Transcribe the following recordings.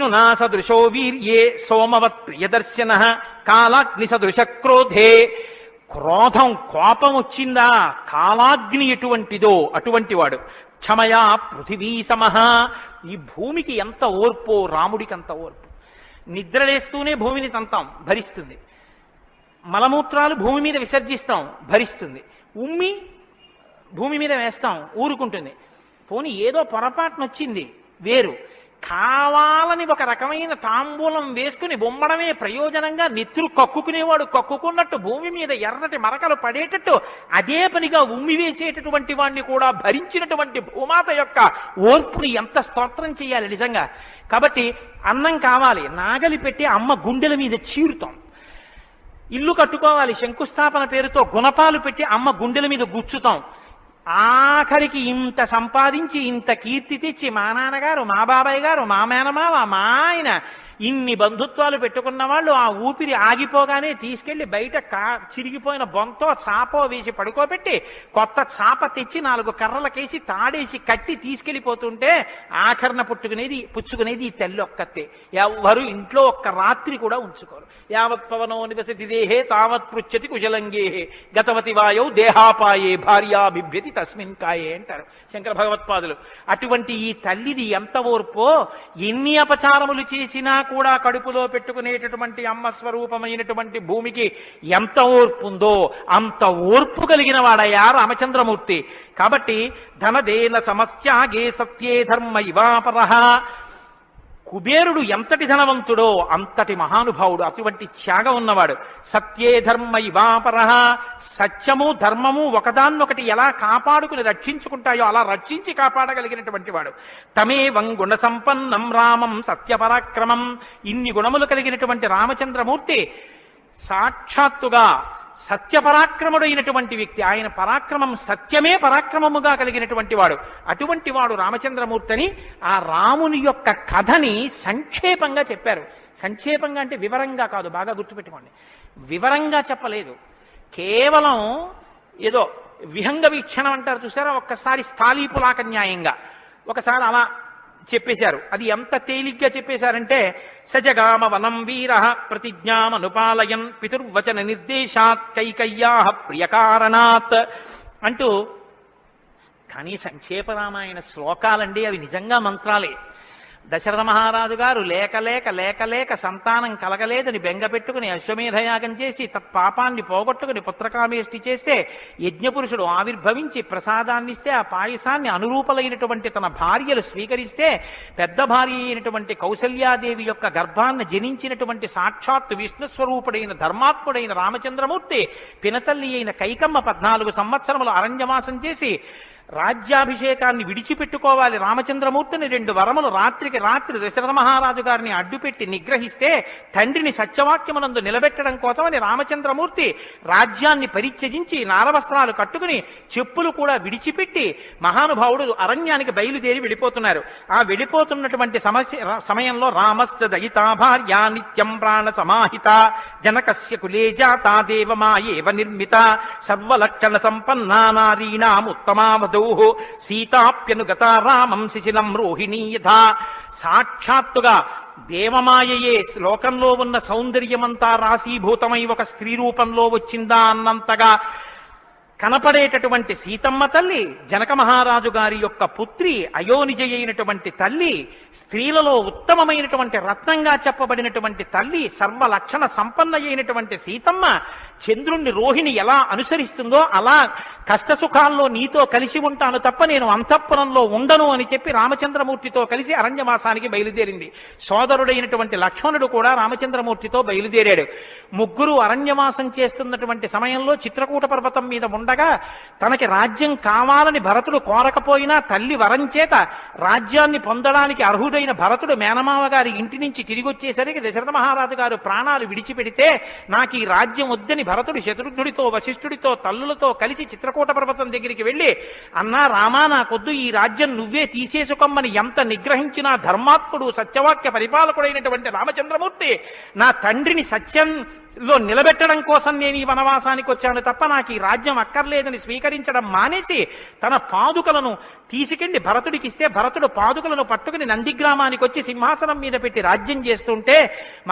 విష్ణునా సదృశో వీర్యే సోమవత్ ప్రియదర్శన కాలాగ్ని సదృశ క్రోధే. క్రోధం కోపం వచ్చిందా కాలాగ్ని ఎటువంటిదో అటువంటి వాడు. క్షమయా పృథివీ సమహ. ఈ భూమికి ఎంత ఓర్పో రాముడికి అంత ఓర్పు. నిద్రలేస్తూనే భూమిని తంతాం, భరిస్తుంది. మలమూత్రాలు భూమి మీద విసర్జిస్తాం, భరిస్తుంది. ఉమ్మి భూమి మీద వేస్తాం, ఊరుకుంటుంది. పోనీ ఏదో పొరపాటునొచ్చింది వేరు. కావాలని ఒక రకమైన తాంబూలం వేసుకుని బొమ్మడమే ప్రయోజనంగా నెత్తురు కక్కుకునేవాడు కక్కుకున్నట్టు భూమి మీద ఎర్రటి మరకలు పడేటట్టు అదే పనిగా ఉమ్మి వేసేటటువంటి వాడిని కూడా భరించినటువంటి భూమాత యొక్క ఓర్పుని ఎంత స్తోత్రం చేయాలి నిజంగా. కాబట్టి అన్నం కావాలి, నాగలి పెట్టి అమ్మ గుండెల మీద చీరుతాం. ఇల్లు కట్టుకోవాలి, శంకుస్థాపన పేరుతో గుణపాలు పెట్టి అమ్మ గుండెల మీద గుచ్చుతాం. ఆఖరికి ఇంత సంపాదించి ఇంత కీర్తి తెచ్చి మా నాన్నగారు, మా బాబాయ్ గారు, మా మేనమావ, మా ఆయన ఇన్ని బంధుత్వాలు పెట్టుకున్న వాళ్ళు ఆ ఊపిరి ఆగిపోగానే తీసుకెళ్లి బయట చిరిగిపోయిన బొంతో చాపో వేసి పడుకోబెట్టి కొత్త చాప తెచ్చి 4 కర్రలకేసి తాడేసి కట్టి తీసుకెళ్లిపోతుంటే ఆఖరణ పుచ్చుకునేది ఈ తల్లి ఒక్కతే. ఎవ్వరు ఇంట్లో ఒక్క రాత్రి కూడా ఉంచుకోరు. యావత్ పవనో నివసతి దేహే తావత్ పృచ్చతి కుశలంగేహే గతవతి వాయౌ దేహాపాయే భార్యా బిభ్యతి తస్మిన్ కాయే అంటారు శంకర భగవత్పాదులు. అటువంటి ఈ తల్లిది ఎంత ఓర్పో. ఎన్ని అపచారములు చేసినా కూడా కడుపులో పెట్టుకునేటటువంటి అమ్మ స్వరూపమైనటువంటి భూమికి ఎంత ఓర్పు ఉందో అంత ఓర్పు కలిగిన వాడయ్యా రామచంద్రమూర్తి. కాబట్టి ధనదేన సమస్యాగే సత్యే ధర్మ ఇవాపరః. కుబేరుడు ఎంతటి ధనవంతుడో అంతటి మహానుభావుడు, అటువంటి త్యాగం ఉన్నవాడు. సత్యే ధర్మ ఇవాపరః. సత్యము ధర్మము ఒకదాన్నొకటి ఎలా కాపాడుకుని రక్షించుకుంటాయో అలా రక్షించి కాపాడగలిగినటువంటి వాడు. తమేవం గుణ సంపన్నం రామం సత్యపరాక్రమం. ఇన్ని గుణములు కలిగినటువంటి రామచంద్రమూర్తి సాక్షాత్తుగా సత్యపరాక్రముడైనటువంటి వ్యక్తి. ఆయన పరాక్రమం సత్యమే పరాక్రమముగా కలిగినటువంటి వాడు. అటువంటి వాడు రామచంద్రమూర్తిని ఆ రాముని యొక్క కథని సంక్షేపంగా చెప్పారు. సంక్షేపంగా అంటే వివరంగా కాదు, బాగా గుర్తుపెట్టుకోండి. వివరంగా చెప్పలేదు, కేవలం ఏదో విహంగ వీక్షణం అంటారు చూసారా, ఒక్కసారి స్థాళీపులాక న్యాయంగా ఒకసారి అలా చెప్పేశారు. అది ఎంత తేలిగ్గా చెప్పేశారంటే సజగామ వనం వీర ప్రతిజ్ఞామనుపాలయన్ పితుర్వచన నిర్దేశాత్ కైకయ్యా ప్రియకారణాత్ అంటూ. కానీ సంక్షేప రామాయణ శ్లోకాలండి, అవి నిజంగా మంత్రాలే. దశరథ మహారాజు గారు లేక లేక లేక లేక సంతానం కలగలేదని బెంగ పెట్టుకుని అశ్వమేధయాగం చేసి తత్పాపాన్ని పోగొట్టుకుని పుత్రకామేష్టి చేస్తే యజ్ఞపురుషుడు ఆవిర్భవించి ప్రసాదాన్నిస్తే ఆ పాయసాన్ని అనురూపలైనటువంటి తన భార్యలు స్వీకరిస్తే పెద్ద భార్య అయినటువంటి కౌసల్యాదేవి యొక్క గర్భాన్ని జనించినటువంటి సాక్షాత్తు విష్ణుస్వరూపుడైన ధర్మాత్ముడైన రామచంద్రమూర్తి పినతల్లి అయిన కైకమ్మ 14 సంవత్సరములు అరణ్యవాసం చేసి రాజ్యాభిషేకాన్ని విడిచిపెట్టుకోవాలి రామచంద్రమూర్తిని 2 వరములు రాత్రికి రాత్రి దశరథ మహారాజు గారిని అడ్డుపెట్టి నిగ్రహిస్తే తండ్రిని సత్యవాక్యమునందు నిలబెట్టడం కోసమని రామచంద్రమూర్తి రాజ్యాన్ని పరిత్యజించి నారవస్త్రాలు కట్టుకుని చెప్పులు కూడా విడిచిపెట్టి మహానుభావుడు అరణ్యానికి బయలుదేరి వెళ్ళిపోతున్నారు. ఆ వెళ్ళిపోతున్నటువంటి సమయంలో రామస్య దయితా భార్య నిత్యం ప్రాణ సమాహిత జనకస్య కులే జాతా దేవమాయేవ నిర్మిత సర్వలక్షణ సంపన్నా నారీణాం ఉత్తమావధూ సీతాప్యనుగత రామం శిశిలం రోహిణీ యథా. సాక్షాత్తుగా దేవమాయయే లోకంలో ఉన్న సౌందర్యమంతా రాశీభూతమై ఒక స్త్రీ రూపంలో వచ్చిందా అన్నంతగా కనపడేటటువంటి సీతమ్మ తల్లి, జనక మహారాజు గారి యొక్క పుత్రి, అయోనిజ అయినటువంటి తల్లి, స్త్రీలలో ఉత్తమమైనటువంటి రత్నంగా చెప్పబడినటువంటి తల్లి, సర్వలక్షణ సంపన్న అయినటువంటి సీతమ్మ చంద్రుణ్ణి రోహిణి ఎలా అనుసరిస్తుందో అలా కష్టసుఖాల్లో నీతో కలిసి ఉంటాను తప్ప నేను అంతఃపురంలో ఉండను అని చెప్పి రామచంద్రమూర్తితో కలిసి అరణ్యవాసానికి బయలుదేరింది. సోదరుడైనటువంటి లక్ష్మణుడు కూడా రామచంద్రమూర్తితో బయలుదేరాడు. ముగ్గురు అరణ్యవాసం చేస్తున్నటువంటి సమయంలో చిత్రకూట పర్వతం మీద ఉండగా తనకి రాజ్యం కావాలని భరతుడు కోరకపోయినా తల్లి వరం చేత రాజ్యాన్ని పొందడానికి అర్హుడైన భరతుడు మేనమావ గారి ఇంటి నుంచి తిరిగి వచ్చేసరికి దశరథ మహారాజు గారు ప్రాణాలు విడిచిపెడితే నాకు ఈ రాజ్యం వద్దని భరతుడు శత్రుఘ్నుడితో వశిష్ఠుడితో తల్లులతో కలిసి చిత్రకూట పర్వతం దగ్గరికి వెళ్ళి అన్నా రామా నాకొద్దు, ఈ రాజ్యం నువ్వే తీసేసుకోమని ఎంత నిగ్రహించినా ధర్మాత్ముడు సత్యవాక్య పరిపాలకుడైనటువంటి రామచంద్రమూర్తి నా తండ్రిని సత్యంలో నిలబెట్టడం కోసం నేను ఈ వనవాసానికి వచ్చాను తప్ప నాకు ఈ రాజ్యం అక్కర్లేదని స్వీకరించడం మానేసి తన పాదుకలను తీసుకెళ్లి భరతుడికి ఇస్తే భరతుడు పాదుకలను పట్టుకుని నందిగ్రామానికి వచ్చి సింహాసనం మీద పెట్టి రాజ్యం చేస్తుంటే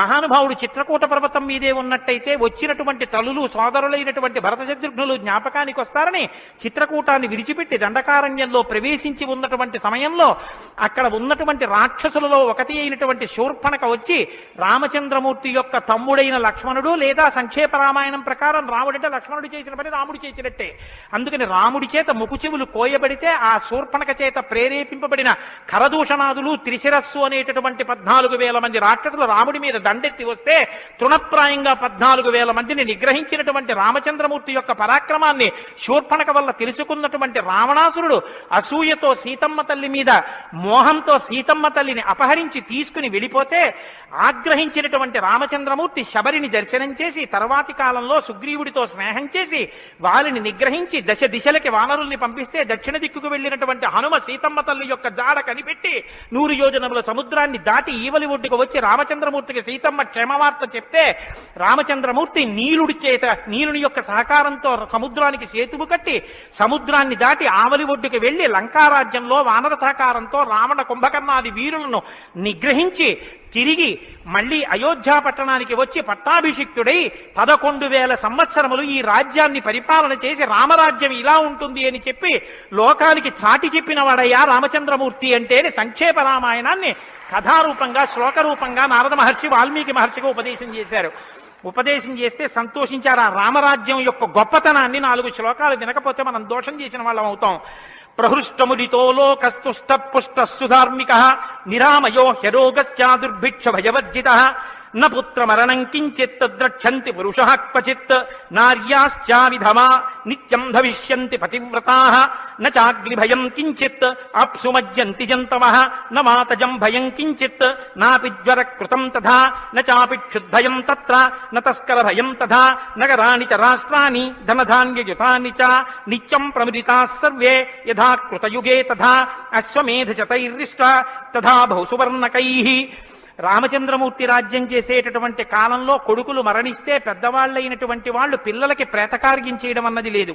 మహానుభావుడు చిత్రకూట పర్వతం మీదే ఉన్నట్టయితే వచ్చినటువంటి తల్లులు సోదరులైనటువంటి భరత శత్రుఘ్నులు జ్ఞాపకానికి వస్తారని చిత్రకూటాన్ని విడిచిపెట్టి దండకారణ్యంలో ప్రవేశించి ఉన్నటువంటి సమయంలో అక్కడ ఉన్నటువంటి రాక్షసులలో ఒకటి అయినటువంటి శూర్పణక వచ్చి రామచంద్రమూర్తి యొక్క తమ్ముడైన లక్ష్మణుడు లేదా సంక్షేప రామాయణం ప్రకారం రాముడంటే లక్ష్మణుడు చేసిన పని రాముడు చేసినట్టే, అందుకని రాముడి చేత ముకుచెవులు కోయబడితే ఆ శూర్పణక చేత ప్రేరేపింపబడిన కరదూషణాదులు త్రిశిరస్సు అనేటటువంటి 14,000 మంది రాక్షసులు రాముడి మీద దండెత్తి వస్తే తృణప్రాయంగా 14,000 మందిని నిగ్రహించినటువంటి రామచంద్రమూర్తి యొక్క పరాక్రమాన్ని శూర్పణక వల్ల తెలుసుకున్నటువంటి రావణాసురుడు అసూయతో సీతమ్మ తల్లి మీద మోహంతో సీతమ్మ తల్లిని అపహరించి తీసుకుని వెళ్ళిపోతే ఆగ్రహించినటువంటి రామచంద్రమూర్తి శబరిని దర్శనం చేసి తర్వాతి కాలంలో సుగ్రీవుడితో స్నేహం చేసి వారిని నిగ్రహించి దశ దిశలకి వానరుల్ని పంపిస్తే దక్షిణ దిక్కుకు వెళ్ళినటువంటి హనుమ సీతమ్మ తల్లి యొక్క జాడ కనిపెట్టి 100 యోజనముల సముద్రాన్ని దాటి ఈవలి ఒడ్డుకు వచ్చి రామచంద్రమూర్తికి సీతమ్మ క్షేమవార్త చెప్తే రామచంద్రమూర్తి నీలుని యొక్క సహకారంతో సముద్రానికి సేతువు కట్టి సముద్రాన్ని దాటి ఆవలి ఒడ్డుకు వెళ్లి లంకారాజ్యంలో వానర సహకారంతో రావణ కుంభకర్ణాది వీరులను నిగ్రహించి తిరిగి మళ్లీ అయోధ్య పట్టణానికి వచ్చి పట్టాభిషిక్తుడై 11,000 సంవత్సరములు ఈ రాజ్యాన్ని పరిపాలన చేసి రామరాజ్యం ఇలా ఉంటుంది అని చెప్పి లోకానికి చాటి చెప్పిన వాడయ్యా రామచంద్రమూర్తి అంటేనే సంక్షేప రామాయణాన్ని కథారూపంగా శ్లోకరూపంగా నారద మహర్షి వాల్మీకి మహర్షిగా ఉపదేశం చేశారు. ఉపదేశం చేస్తే సంతోషించారు. ఆ రామరాజ్యం యొక్క గొప్పతనాన్ని 4 శ్లోకాలు వినకపోతే మనం దోషం చేసిన వాళ్ళం అవుతాం. ప్రహృష్టముదితో లోకస్తుష్ట పుష్ట సుధార్మిక నిరామయో హ్యరోగస్యా దుర్భిక్ష భయవర్జిత న పుత్రమరణం కించిత్ ద్రక్షంతి పురుషః క్వచిత్ నార్యాశ్చా విధమా నిత్యం భవిష్యంతి పతివ్రతాః న చాగ్నిభయం కించిత్ అప్సుమజ్యంతి జంతవః న మాతజం భయం కించిత్ నాపి జ్వరకృతం తథా న చాపి క్షుద్భయం తత్ర న తస్కర భయం తథా నగరాణి చ రాష్ట్రాణి ధనధాన్యయుతాని చ నిత్యం ప్రముదితాః సర్వే యథా కృతయుగే తథా అశ్వమేధశతైర్రిష్ట తథా బహుసువర్ణకైః. రామచంద్రమూర్తి రాజ్యం చేసేటటువంటి కాలంలో కొడుకులు మరణిస్తే పెద్దవాళ్లైనటువంటి వాళ్ళు పిల్లలకి ప్రేతకార్యం చేయడం అన్నది లేదు.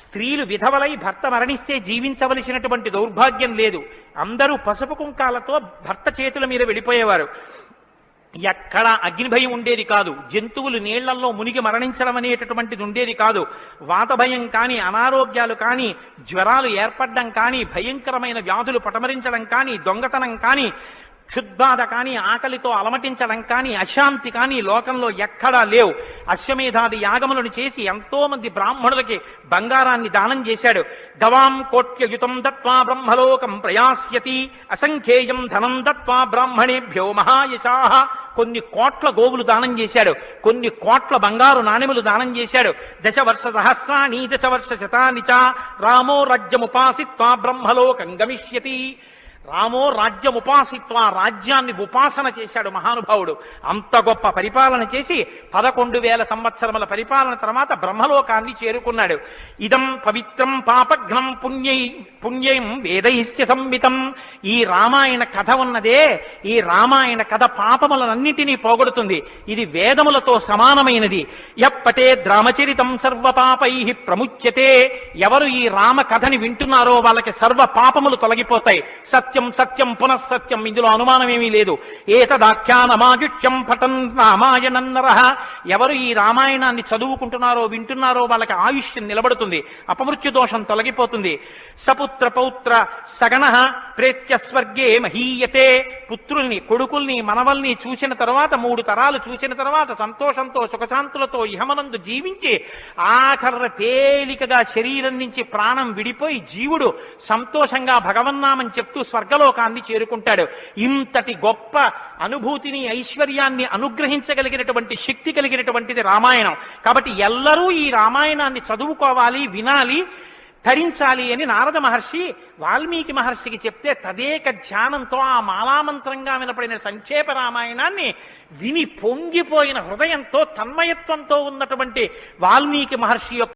స్త్రీలు విధవలై భర్త మరణిస్తే జీవించవలసినటువంటి దౌర్భాగ్యం లేదు. అందరూ పసుపు కుంకాలతో భర్త చేతుల మీద వెళ్ళిపోయేవారు. ఎక్కడ అగ్నిభయం ఉండేది కాదు. జంతువులు నీళ్లలో మునిగి మరణించడం అనేటటువంటిది ఉండేది కాదు. వాత భయం కానీ, అనారోగ్యాలు కానీ, జ్వరాలు ఏర్పడడం కానీ, భయంకరమైన వ్యాధులు పటమరించడం కానీ, దొంగతనం కానీ, క్షుద్బాధ కానీ, ఆకలితో అలమటించడం కానీ, అశాంతి కానీ లోకంలో ఎక్కడా లేవు. అశ్వమేధాది యాగములను చేసి ఎంతో మంది బ్రాహ్మణులకి బంగారాన్ని దానం చేశాడు. గవాం కోట్యయుతం దత్వా బ్రహ్మలోకం ప్రయాస్యతి అసంఖ్యేయం ధనం దత్వా బ్రాహ్మణేభ్యో మహాయశాః. కొన్ని కోట్ల గోవులు దానం చేశాడు. కొన్ని కోట్ల బంగారు నాణెములు దానం చేశాడు. 10 వర్ష సహస్రాణి 10 వర్ష శతాని చ రామో రాజ్యముపాసిత్వా బ్రహ్మలోకం గమిష్యతి. రామో రాజ్యముపాసిత్వ, రాజ్యాన్ని ఉపాసన చేశాడు మహానుభావుడు. అంత గొప్ప పరిపాలన చేసి 11,000 సంవత్సరముల పరిపాలన తర్వాత బ్రహ్మలోకాన్ని చేరుకున్నాడు. ఇదం పవిత్రం పాపఘ్నం పుణ్యం వేదైశ్చ సంహితం. ఈ రామాయణ కథ ఉన్నదే, ఈ రామాయణ కథ పాపములన్నింటినీ పోగొడుతుంది. ఇది వేదములతో సమానమైనది. యప్పటే రామచరితం సర్వ పాపై ప్రముచ్యతే. ఎవరు ఈ రామ కథని వింటున్నారో వాళ్ళకి సర్వ పాపములు తొలగిపోతాయి. సత్యం సత్యం పునఃసత్యం, ఇందులో అనుమానమేమీ లేదు. ఏతదాఖ్యానమాజుష్యం పఠన్ రామాయణం నరః. ఎవరు ఈ రామాయణాన్ని చదువుకుంటున్నారో వింటున్నారో వాళ్ళకి ఆయుష్యం నిలబడుతుంది, అపమృత్యు దోషం తొలగిపోతుంది. సపుత్ర పౌత్ర సగణః ప్రేత్య స్వర్గే మహీయతే. పుత్రుల్ని, కొడుకుల్ని, మనవల్ని చూసిన తర్వాత 3 తరాలు చూసిన తర్వాత సంతోషంతో సుఖశాంతులతో ఇహమనందు జీవించి ఆఖర్ర తేలికగా శరీరం నుంచి ప్రాణం విడిపోయి జీవుడు సంతోషంగా భగవన్నామం చెప్తూ స్వర్గలోకాన్ని చేరుకుంటాడు. ఇంతటి గొప్ప అనుభూతిని, ఐశ్వర్యాన్ని అనుగ్రహించగలిగినటువంటి శక్తి కలిగినటువంటిది రామాయణం. కాబట్టి ఎల్లరూ ఈ రామాయణాన్ని చదువుకోవాలి, వినాలి, ధరించాలి అని నారద మహర్షి వాల్మీకి మహర్షికి చెప్తే తదేక ధ్యానంతో ఆ మాలామంత్రంగా వినపడిన సంక్షేప రామాయణాన్ని విని పొంగిపోయిన హృదయంతో తన్మయత్వంతో ఉన్నటువంటి వాల్మీకి మహర్షి యొక్క